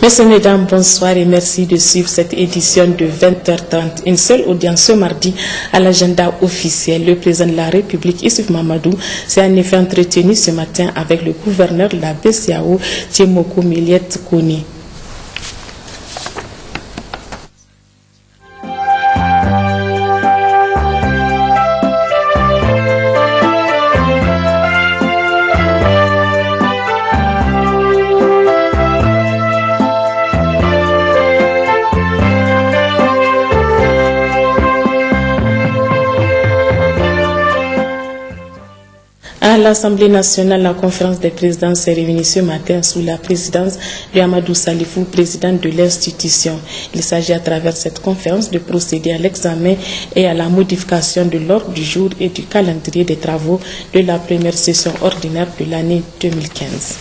Messieurs, mesdames, bonsoir et merci de suivre cette édition de 20h30. Une seule audience ce mardi à l'agenda officiel. Le président de la République, Issouf Mahamadou, s'est en effet entretenu ce matin avec le gouverneur de la BCEAO, Tchemoko Méliette Koni. À l'Assemblée nationale, la conférence des présidents s'est réunie ce matin sous la présidence de Amadou Salifou, président de l'institution. Il s'agit à travers cette conférence de procéder à l'examen et à la modification de l'ordre du jour et du calendrier des travaux de la première session ordinaire de l'année 2015.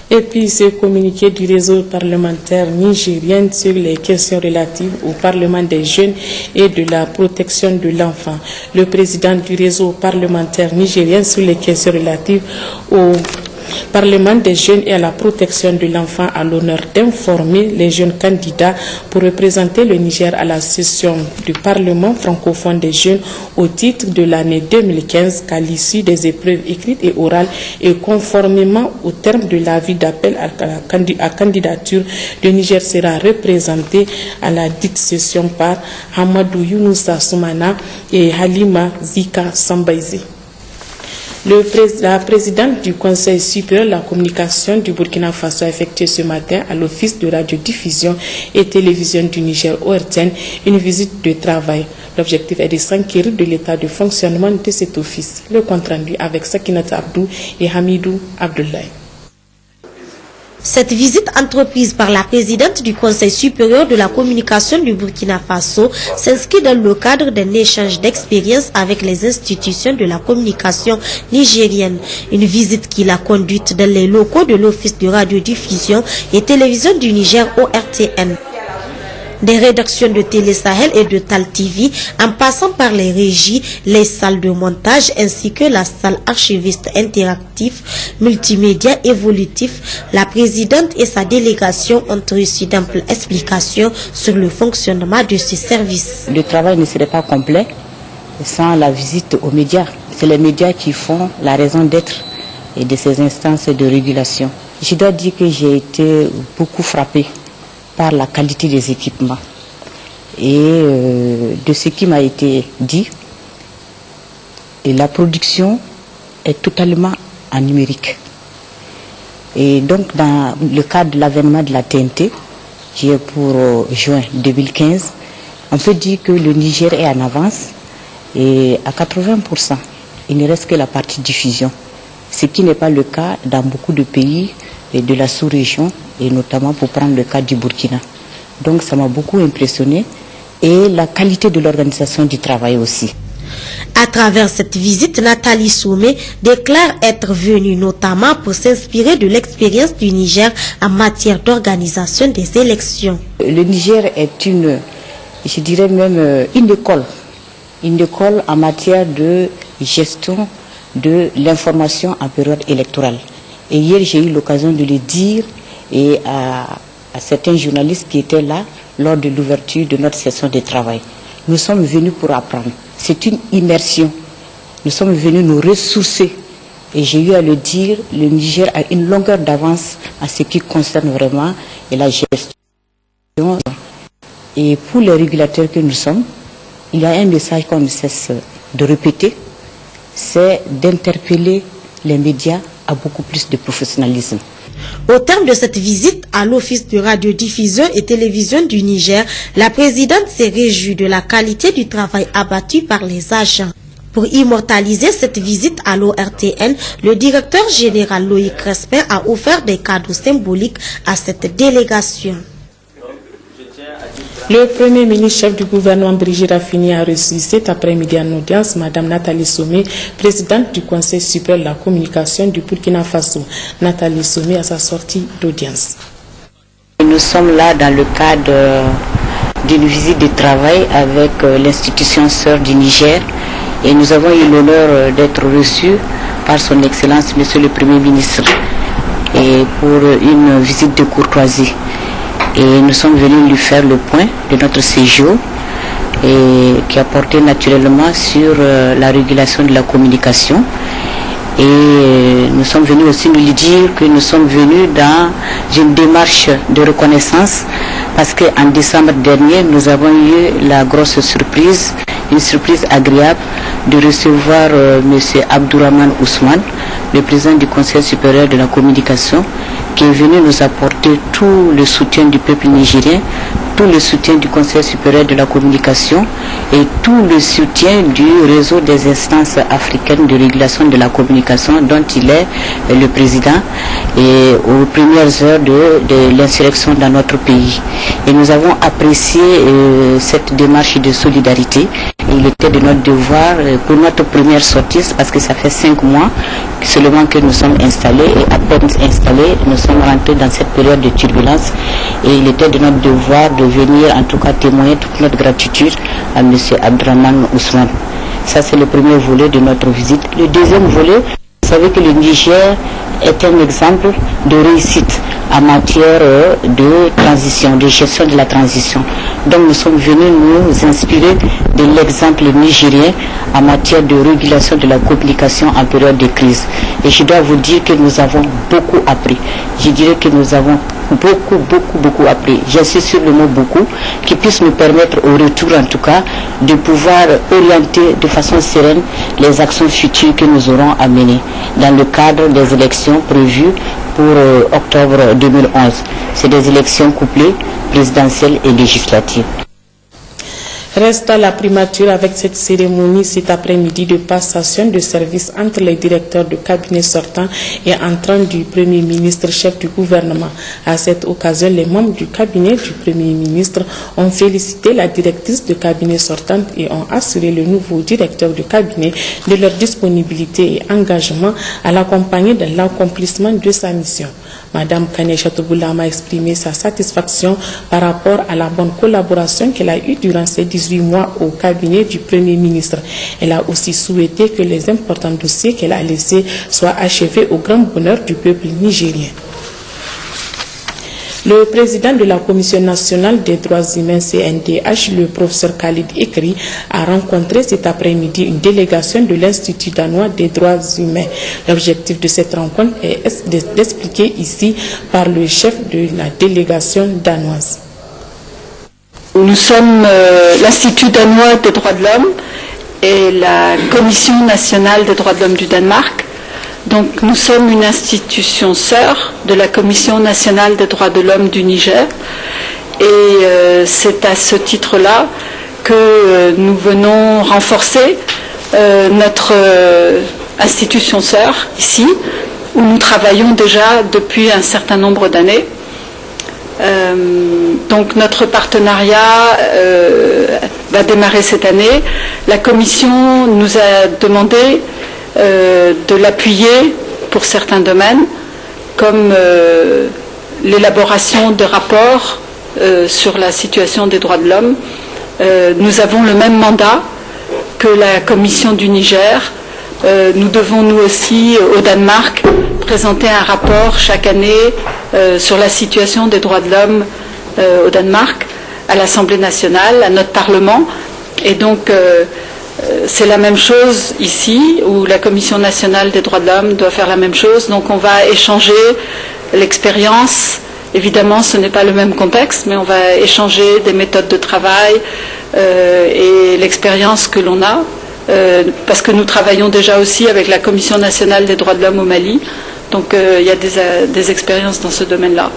Et puis ce communiqué du réseau parlementaire nigérien sur les questions relatives au Parlement des jeunes et de la protection de l'enfant. Le président du réseau parlementaire nigérien sur les questions relatives au Parlement des jeunes et à la protection de l'enfant a l'honneur d'informer les jeunes candidats pour représenter le Niger à la session du Parlement francophone des jeunes au titre de l'année 2015 qu'à l'issue des épreuves écrites et orales et conformément au terme de l'avis d'appel à candidature, le Niger sera représenté à la dite session par Hamadou Younoussa Soumana et Halima Zika Sambaïzi. La présidente du Conseil supérieur de la communication du Burkina Faso a effectué ce matin à l'Office de radiodiffusion et télévision du Niger ORTN une visite de travail. L'objectif est de s'enquérir de l'état de fonctionnement de cet office. Le compte rendu avec Sakinat Abdou et Hamidou Abdoulaye. Cette visite entreprise par la présidente du Conseil supérieur de la communication du Burkina Faso s'inscrit dans le cadre d'un échange d'expériences avec les institutions de la communication nigérienne. Une visite qui l'a conduite dans les locaux de l'Office de radiodiffusion et télévision du Niger ORTN. Des rédactions de Télé Sahel et de Tal TV, en passant par les régies, les salles de montage ainsi que la salle archiviste interactif, multimédia évolutif, la présidente et sa délégation ont reçu d'amples explications sur le fonctionnement de ce service. Le travail ne serait pas complet sans la visite aux médias. C'est les médias qui font la raison d'être de ces instances de régulation. Je dois dire que j'ai été beaucoup frappée par la qualité des équipements et de ce qui m'a été dit. Et la production est totalement en numérique. Et donc dans le cadre de l'avènement de la TNT, qui est pour juin 2015, on peut dire que le Niger est en avance et à 80%. Il ne reste que la partie diffusion, ce qui n'est pas le cas dans beaucoup de pays de la sous-région, et notamment pour prendre le cas du Burkina. Donc ça m'a beaucoup impressionné et la qualité de l'organisation du travail aussi. À travers cette visite, Nathalie Soumé déclare être venue notamment pour s'inspirer de l'expérience du Niger en matière d'organisation des élections. Le Niger est je dirais même une école en matière de gestion de l'information en période électorale. Et hier, j'ai eu l'occasion de le dire et à certains journalistes qui étaient là lors de l'ouverture de notre session de travail. Nous sommes venus pour apprendre. C'est une immersion. Nous sommes venus nous ressourcer. Et j'ai eu à le dire, le Niger a une longueur d'avance en ce qui concerne vraiment la gestion. Et pour les régulateurs que nous sommes, il y a un message qu'on ne cesse de répéter, c'est d'interpeller les médias à beaucoup plus de professionnalisme. Au terme de cette visite à l'Office de radiodiffusion et télévision du Niger, la présidente s'est réjouie de la qualité du travail abattu par les agents. Pour immortaliser cette visite à l'ORTN, le directeur général Loïc Crespin a offert des cadeaux symboliques à cette délégation. Le Premier ministre chef du gouvernement Brigitte Raffini a reçu cet après-midi en audience Mme Nathalie Somé, présidente du Conseil supérieur de la communication du Burkina Faso. Nathalie Somé à sa sortie d'audience. Nous sommes là dans le cadre d'une visite de travail avec l'institution sœur du Niger et nous avons eu l'honneur d'être reçus par son Excellence Monsieur le Premier ministre et pour une visite de courtoisie. Et nous sommes venus lui faire le point de notre séjour et qui a porté naturellement sur la régulation de la communication. Et nous sommes venus aussi lui dire que nous sommes venus dans une démarche de reconnaissance parce qu'en décembre dernier, nous avons eu la grosse surprise, une surprise agréable de recevoir M. Abdourahmane Ousmane, le président du Conseil supérieur de la communication, qui est venu nous apporter tout le soutien du peuple nigérien, tout le soutien du Conseil supérieur de la communication et tout le soutien du réseau des instances africaines de régulation de la communication dont il est le président et aux premières heures de l'insurrection dans notre pays. Et nous avons apprécié cette démarche de solidarité. Il était de notre devoir pour notre première sortie, parce que ça fait 5 mois seulement que nous sommes installés et à peine installés, nous sommes rentrés dans cette période de turbulence et il était de notre devoir de venir en tout cas témoigner toute notre gratitude à M. Abdourahmane Ousmane. Ça c'est le premier volet de notre visite. Le deuxième volet, vous savez que le Niger est un exemple de réussite en matière de transition, de gestion de la transition. Donc nous sommes venus nous inspirer de l'exemple nigérien en matière de régulation de la communication en période de crise. Et je dois vous dire que nous avons beaucoup appris. Je dirais que nous avons beaucoup appris. J'insiste sur le mot beaucoup, qui puisse nous permettre au retour en tout cas de pouvoir orienter de façon sereine les actions futures que nous aurons à mener dans le cadre des élections prévues pour octobre 2011. C'est des élections couplées, présidentielles et législatives. Reste à la primature avec cette cérémonie cet après-midi de passation de service entre les directeurs de cabinet sortants et entrants du Premier ministre chef du gouvernement. À cette occasion, les membres du cabinet du Premier ministre ont félicité la directrice de cabinet sortante et ont assuré le nouveau directeur de cabinet de leur disponibilité et engagement à l'accompagner dans l'accomplissement de sa mission. Madame Kane Chatouboulama a exprimé sa satisfaction par rapport à la bonne collaboration qu'elle a eue durant ces 18 mois au cabinet du Premier ministre. Elle a aussi souhaité que les importants dossiers qu'elle a laissés soient achevés au grand bonheur du peuple nigérien. Le président de la Commission nationale des droits humains CNDH, le professeur Khalid Ekri, a rencontré cet après-midi une délégation de l'Institut danois des droits humains. L'objectif de cette rencontre est d'expliquer ici par le chef de la délégation danoise. Nous sommes l'Institut danois des droits de l'homme et la Commission nationale des droits de l'homme du Danemark. Donc nous sommes une institution sœur de la Commission nationale des droits de l'homme du Niger et c'est à ce titre-là que nous venons renforcer notre institution sœur ici, où nous travaillons déjà depuis un certain nombre d'années. Donc notre partenariat va démarrer cette année. La Commission nous a demandé de l'appuyer pour certains domaines, comme l'élaboration de rapports sur la situation des droits de l'homme. Nous avons le même mandat que la Commission du Niger. Nous devons nous aussi au Danemark présenter un rapport chaque année sur la situation des droits de l'homme au Danemark, à l'Assemblée nationale, à notre Parlement. Et donc c'est la même chose ici, où la Commission nationale des droits de l'homme doit faire la même chose. Donc on va échanger l'expérience. Évidemment, ce n'est pas le même contexte, mais on va échanger des méthodes de travail et l'expérience que l'on a, parce que nous travaillons déjà aussi avec la Commission nationale des droits de l'homme au Mali. Donc il y a des expériences dans ce domaine-là.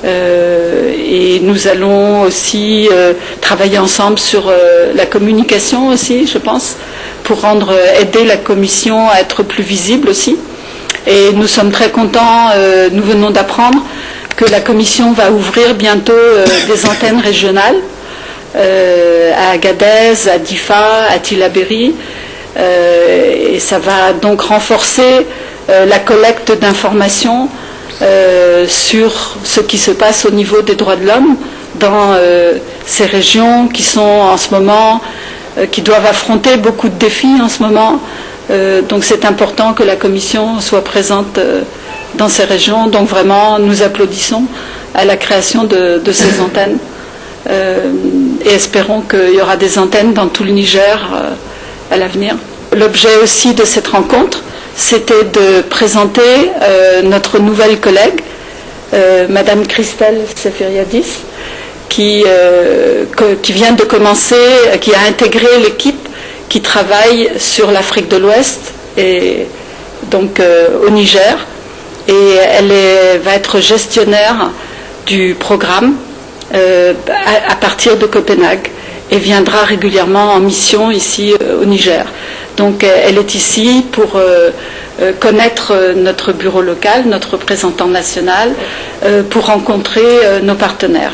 Et nous allons aussi travailler ensemble sur la communication aussi, je pense, pour aider la Commission à être plus visible aussi. Et nous sommes très contents, nous venons d'apprendre que la Commission va ouvrir bientôt des antennes régionales à Agadez, à Difa, à Tillabéri. Et ça va donc renforcer la collecte d'informations sur ce qui se passe au niveau des droits de l'homme dans ces régions qui sont en ce moment, qui doivent affronter beaucoup de défis en ce moment. Donc c'est important que la Commission soit présente dans ces régions. Donc vraiment, nous applaudissons à la création de ces antennes et espérons qu'il y aura des antennes dans tout le Niger à l'avenir. L'objet aussi de cette rencontre, c'était de présenter notre nouvelle collègue, Madame Christelle Seferiadis, qui vient de commencer, qui a intégré l'équipe qui travaille sur l'Afrique de l'Ouest et donc au Niger. Et elle va être gestionnaire du programme à partir de Copenhague et viendra régulièrement en mission ici au Niger. Donc elle est ici pour connaître notre bureau local, notre représentant national, pour rencontrer nos partenaires.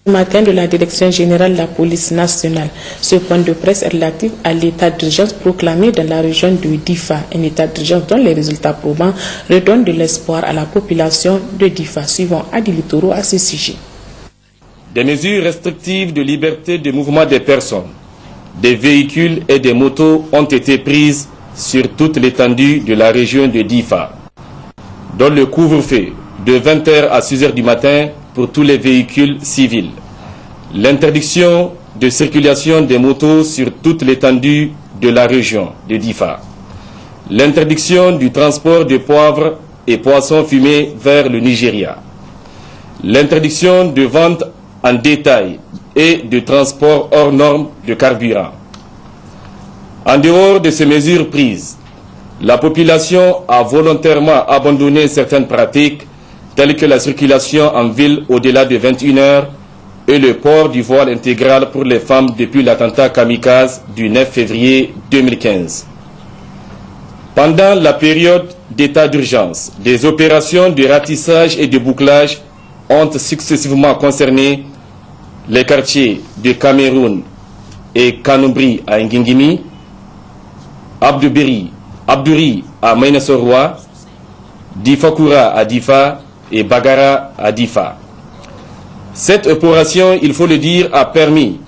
Ce matin de la Direction générale de la police nationale. Ce point de presse est relatif à l'état d'urgence proclamé dans la région de Difa, un état d'urgence dont les résultats probants redonnent de l'espoir à la population de Difa. Suivons Adi Litoro à ce sujet. Des mesures restrictives de liberté de mouvement des personnes, des véhicules et des motos ont été prises sur toute l'étendue de la région de Difa, dont le couvre-feu de 20h à 6h du matin pour tous les véhicules civils. L'interdiction de circulation des motos sur toute l'étendue de la région de Difa. L'interdiction du transport de poivre et poissons fumés vers le Nigeria. L'interdiction de vente en détail et de transport hors normes de carburant. En dehors de ces mesures prises, la population a volontairement abandonné certaines pratiques telles que la circulation en ville au-delà de 21 heures et le port du voile intégral pour les femmes depuis l'attentat kamikaze du 9 février 2015. Pendant la période d'état d'urgence, des opérations de ratissage et de bouclage ont successivement concerné les quartiers de Cameroun et Kanoubri à Ngingimi, Abdouri à Mainesoroa, Difakura à Difa et Bagara à Difa. Cette opération, il faut le dire, a permis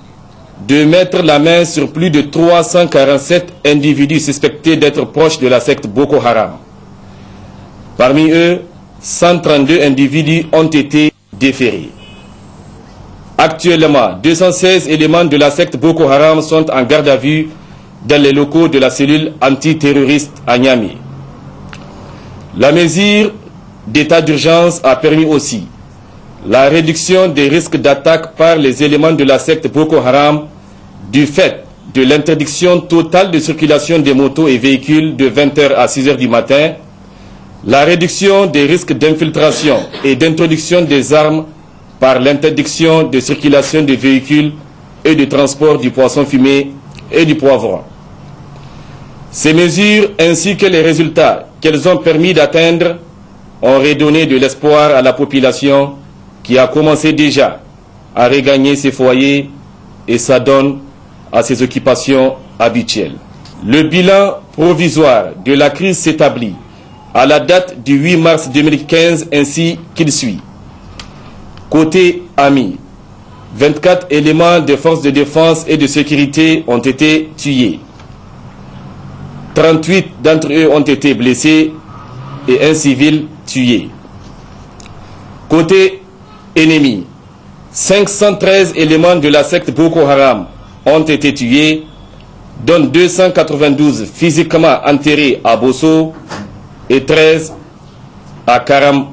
de mettre la main sur plus de 347 individus suspectés d'être proches de la secte Boko Haram. Parmi eux, 132 individus ont été déférés. Actuellement, 216 éléments de la secte Boko Haram sont en garde à vue dans les locaux de la cellule antiterroriste à Niamey. La mesure d'état d'urgence a permis aussi la réduction des risques d'attaque par les éléments de la secte Boko Haram du fait de l'interdiction totale de circulation des motos et véhicules de 20h à 6h du matin, la réduction des risques d'infiltration et d'introduction des armes par l'interdiction de circulation des véhicules et de transport du poisson fumé et du poivron. Ces mesures ainsi que les résultats qu'elles ont permis d'atteindre ont redonné de l'espoir à la population qui a commencé déjà à regagner ses foyers et s'adonne à ses occupations habituelles. Le bilan provisoire de la crise s'établit à la date du 8 mars 2015 ainsi qu'il suit. Côté AMI, 24 éléments des forces de défense et de sécurité ont été tués. 38 d'entre eux ont été blessés et un civil tué. Côté ennemi, 513 éléments de la secte Boko Haram ont été tués, dont 292 physiquement enterrés à Bosso et 13 à Karam.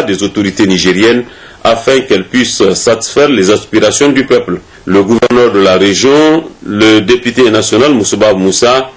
des autorités nigériennes afin qu'elles puissent satisfaire les aspirations du peuple. Le gouverneur de la région, le député national Moussouba Moussa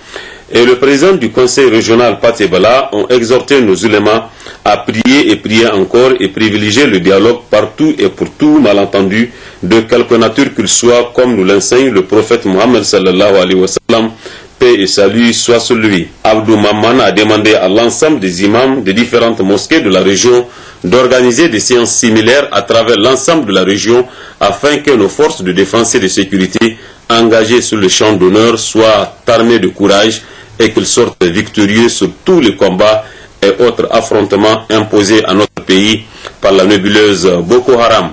et le président du conseil régional Patebala ont exhorté nos ulémas à prier et prier encore et privilégier le dialogue partout et pour tout malentendu de quelque nature qu'il soit, comme nous l'enseigne le prophète Mohammed sallallahu alayhi wa sallam, paix et salut soit sur lui. Abdou Mamman a demandé à l'ensemble des imams des différentes mosquées de la région d'organiser des séances similaires à travers l'ensemble de la région afin que nos forces de défense et de sécurité engagées sur le champ d'honneur soient armées de courage et qu'ils sortent victorieux sur tous les combats et autres affrontements imposés à notre pays par la nébuleuse Boko Haram.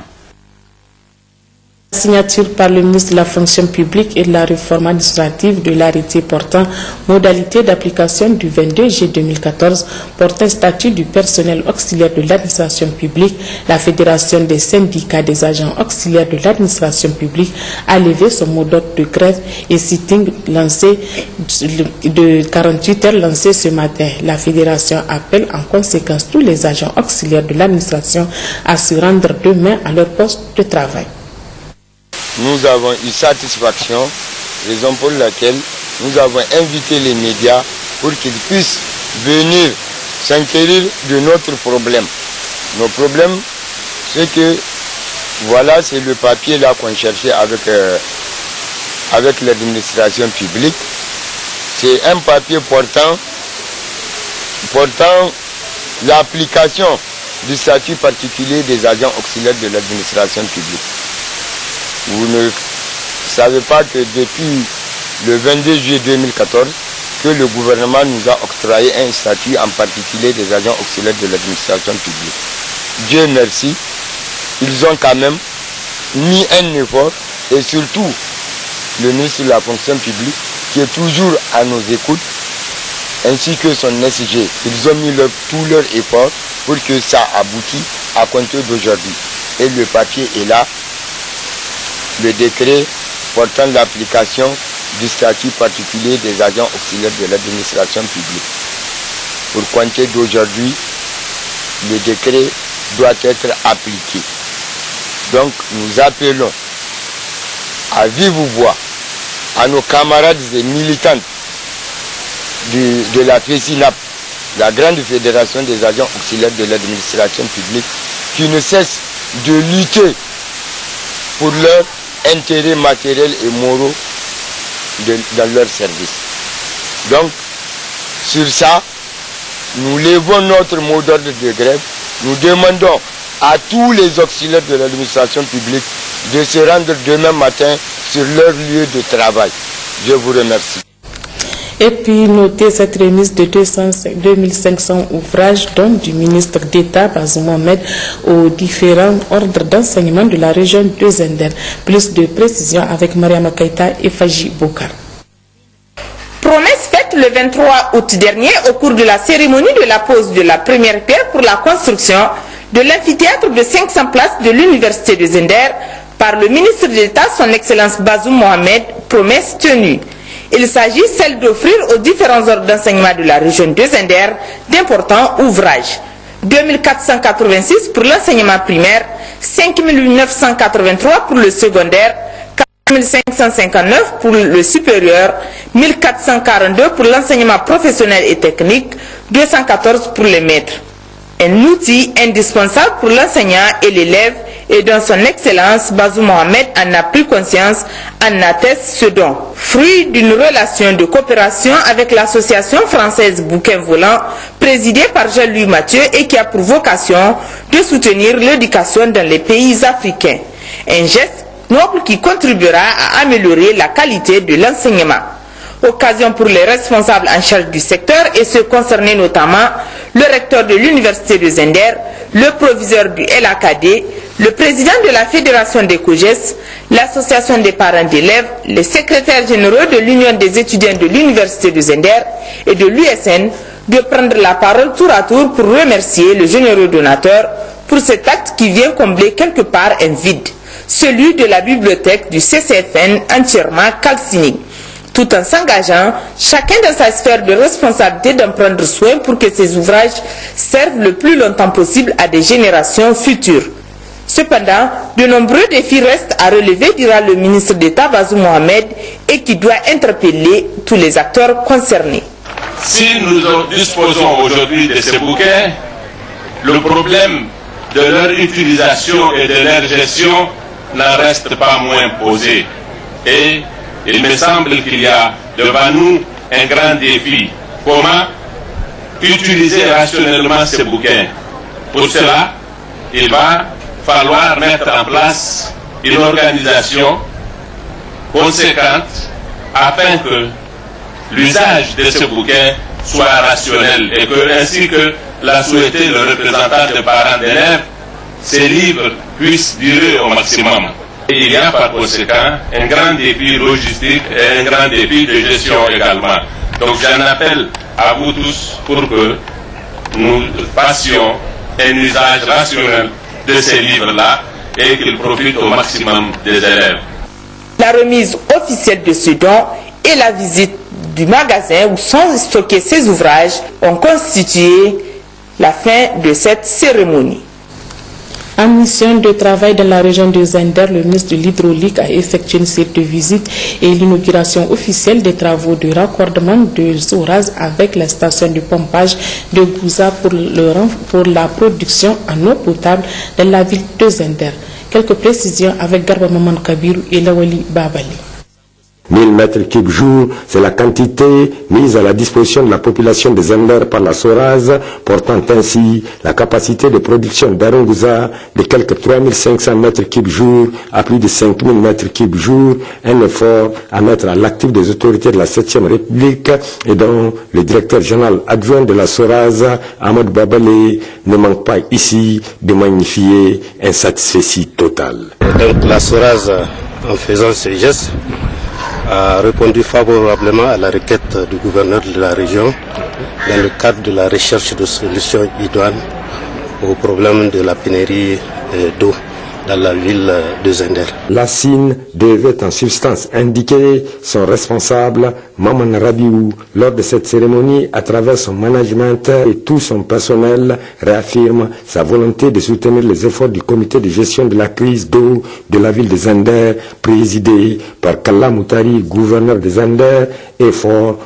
Signature par le ministre de la fonction publique et de la réforme administrative de l'arrêté portant modalité d'application du 22 juillet 2014 portant statut du personnel auxiliaire de l'administration publique. La Fédération des syndicats des agents auxiliaires de l'administration publique a levé son mot d'ordre de grève et sitting lancé de 48 heures lancé ce matin. La Fédération appelle en conséquence tous les agents auxiliaires de l'administration à se rendre demain à leur poste de travail. Nous avons eu satisfaction, raison pour laquelle nous avons invité les médias pour qu'ils puissent venir s'inquiéter de notre problème. Nos problèmes, c'est que, voilà, c'est le papier là qu'on cherchait avec l'administration publique. C'est un papier portant l'application du statut particulier des agents auxiliaires de l'administration publique. Vous ne savez pas que depuis le 22 juillet 2014, que le gouvernement nous a octroyé un statut en particulier des agents auxiliaires de l'administration publique. Dieu merci, ils ont quand même mis un effort et surtout le ministre de la fonction publique qui est toujours à nos écoutes ainsi que son SG. Ils ont mis tout leur effort pour que ça aboutisse à compter d'aujourd'hui. Et le papier est là. Le décret portant l'application du statut particulier des agents auxiliaires de l'administration publique. Pour compter d'aujourd'hui, le décret doit être appliqué. Donc nous appelons à vive voix à nos camarades et militants de la FESINAP, la grande fédération des agents auxiliaires de l'administration publique, qui ne cessent de lutter pour leur intérêts matériels et moraux dans leur service. Donc, sur ça, nous levons notre mot d'ordre de grève. Nous demandons à tous les auxiliaires de l'administration publique de se rendre demain matin sur leur lieu de travail. Je vous remercie. Et puis, notez cette remise de 2500 ouvrages, dont du ministre d'État Bazoum Mohamed aux différents ordres d'enseignement de la région de Zender. Plus de précisions avec Mariama Keita et Faji Bokar. Promesse faite le 23 août dernier au cours de la cérémonie de la pose de la première pierre pour la construction de l'amphithéâtre de 500 places de l'université de Zender par le ministre d'État, son Excellence Bazoum Mohamed, promesse tenue. Il s'agit celle d'offrir aux différents ordres d'enseignement de la région de Zender d'importants ouvrages. 2486 pour l'enseignement primaire, 5983 pour le secondaire, 4559 pour le supérieur, 1442 pour l'enseignement professionnel et technique, 214 pour les maîtres. Un outil indispensable pour l'enseignant et l'élève et dont son Excellence Bazoum Mohamed en a pris conscience, en atteste ce don. Fruit d'une relation de coopération avec l'association française Bouquin Volant, présidée par Jean-Louis Mathieu et qui a pour vocation de soutenir l'éducation dans les pays africains. Un geste noble qui contribuera à améliorer la qualité de l'enseignement. Occasion pour les responsables en charge du secteur et ceux concernés notamment le recteur de l'université de Zender, le proviseur du LAKD, le président de la fédération des COGES, l'association des parents d'élèves, les secrétaires généraux de l'union des étudiants de l'université de Zender et de l'USN de prendre la parole tour à tour pour remercier le généreux donateur pour cet acte qui vient combler quelque part un vide, celui de la bibliothèque du CCFN entièrement calcinée. tout en s'engageant, chacun dans sa sphère de responsabilité, d'en prendre soin pour que ces ouvrages servent le plus longtemps possible à des générations futures. Cependant, de nombreux défis restent à relever, dira le ministre d'État Bazoum Mohamed, et qui doit interpeller tous les acteurs concernés. Si nous disposons aujourd'hui de ces bouquets, le problème de leur utilisation et de leur gestion n'en reste pas moins posé. Et il me semble qu'il y a devant nous un grand défi. Comment utiliser rationnellement ces bouquins? Pour cela, il va falloir mettre en place une organisation conséquente afin que l'usage de ce bouquin soit rationnel et que, ainsi que l'a souhaité le représentant des parents d'élèves, ces livres puissent durer au maximum. Et il y a par conséquent un grand défi logistique et un grand défi de gestion également. Donc j'en appelle à vous tous pour que nous fassions un usage rationnel de ces livres-là et qu'ils profitent au maximum des élèves. La remise officielle de ce don et la visite du magasin où sont stockés ces ouvrages ont constitué la fin de cette cérémonie. En mission de travail dans la région de Zender, le ministre de l'Hydraulique a effectué une série de visites et l'inauguration officielle des travaux de raccordement de Soraz avec la station de pompage de Gouza pour la production en eau potable dans la ville de Zender. Quelques précisions avec Garba Maman Kabiru et Lawali Babali. 1000 mètres cubes jour, c'est la quantité mise à la disposition de la population de Zender par la Soraz, portant ainsi la capacité de production d'Arungouza de quelques 3500 mètres cubes jour à plus de 5000 mètres cubes jour, un effort à mettre à l'actif des autorités de la 7e République et dont le directeur général adjoint de la Soraz, Ahmed Babale, ne manque pas ici de magnifier un satisfait total. Donc la Soraz, en faisant ce geste, a répondu favorablement à la requête du gouverneur de la région dans le cadre de la recherche de solutions idoines au problème de la pénurie d'eau dans la ville de Zender. La SIN devait en substance indiquer son responsable, Maman Rabiou, lors de cette cérémonie, à travers son management et tout son personnel, réaffirme sa volonté de soutenir les efforts du comité de gestion de la crise d'eau de la ville de Zender, présidé par Kalla Moutari, gouverneur de Zender, effort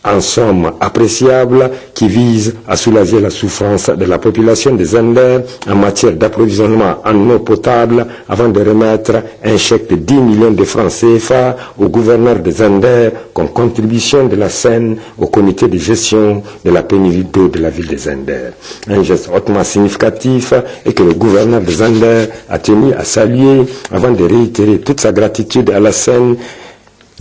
en somme appréciable qui vise à soulager la souffrance de la population de Zender en matière d'approvisionnement en eau potable avant de remettre un chèque de 10 millions de francs CFA au gouverneur de Zender comme contribution de la SEN au comité de gestion de la pénurie d'eau de la ville de Zender. Un geste hautement significatif et que le gouverneur de Zender a tenu à saluer avant de réitérer toute sa gratitude à la SEN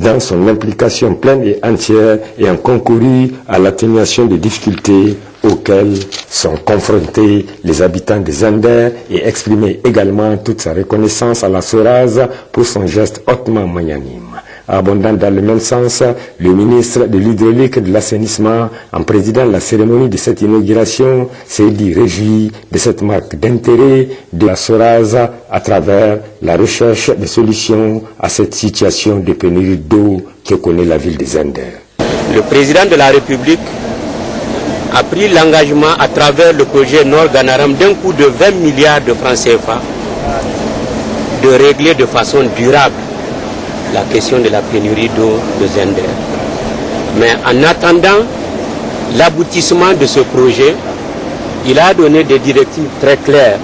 dans son implication pleine et entière et en concouru à l'atténuation des difficultés auxquelles sont confrontés les habitants de Zender et exprimer également toute sa reconnaissance à la Soraz pour son geste hautement magnanime. Abondant dans le même sens, le ministre de l'Hydraulique et de l'Assainissement, en présidant la cérémonie de cette inauguration, s'est dit réjoui de cette marque d'intérêt de la Soraz à travers la recherche de solutions à cette situation de pénurie d'eau que connaît la ville de Zender. Le président de la République a pris l'engagement à travers le projet Nord-Ganaram d'un coût de 20 milliards de francs CFA de régler de façon durable la question de la pénurie d'eau de Zender. Mais en attendant l'aboutissement de ce projet, il a donné des directives très claires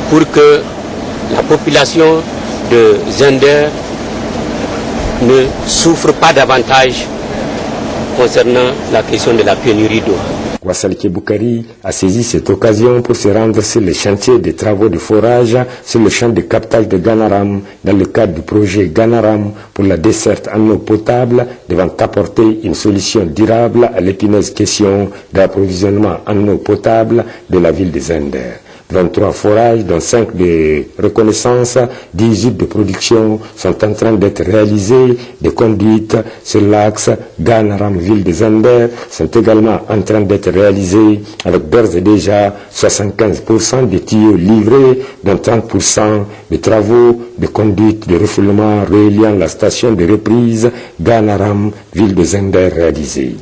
pour que la population de Zender ne souffre pas davantage concernant la question de la pénurie d'eau. Wassalke Boukari a saisi cette occasion pour se rendre sur les chantiers des travaux de forage sur le champ de captage de Ganaram dans le cadre du projet Ganaram pour la desserte en eau potable devant apporter une solution durable à l'épineuse question d'approvisionnement en eau potable de la ville de Zender. 23 forages, dont 5 de reconnaissance, 18 de production sont en train d'être réalisés. Des conduites sur l'axe Ganaram-Ville de Zender sont également en train d'être réalisées, avec d'ores et déjà 75% des tuyaux livrés, dont 30% des travaux de conduite de refoulement reliant la station de reprise Ganaram-Ville de Zender réalisés.